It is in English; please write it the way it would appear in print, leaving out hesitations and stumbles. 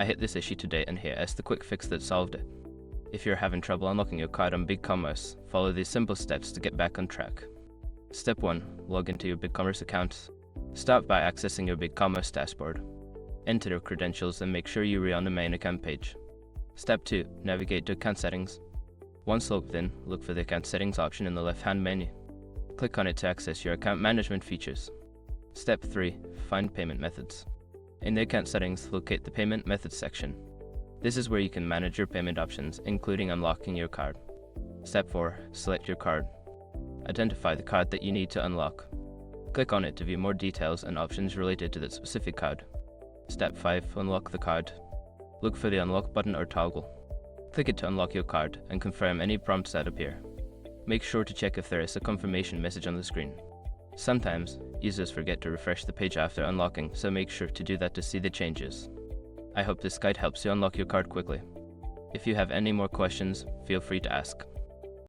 I hit this issue today and here is the quick fix that solved it. If you're having trouble unlocking your card on BigCommerce, follow these simple steps to get back on track. Step 1. Log into your BigCommerce account. Start by accessing your BigCommerce dashboard. Enter your credentials and make sure you're on the main account page. Step 2. Navigate to Account Settings. Once logged in, look for the Account Settings option in the left-hand menu. Click on it to access your account management features. Step 3. Find Payment Methods. In the Account Settings, locate the Payment Methods section. This is where you can manage your payment options, including unlocking your card. Step 4. Select your card. Identify the card that you need to unlock. Click on it to view more details and options related to that specific card. Step 5. Unlock the card. Look for the Unlock button or toggle. Click it to unlock your card and confirm any prompts that appear. Make sure to check if there is a confirmation message on the screen. Sometimes, users forget to refresh the page after unlocking, so make sure to do that to see the changes. I hope this guide helps you unlock your card quickly. If you have any more questions, feel free to ask.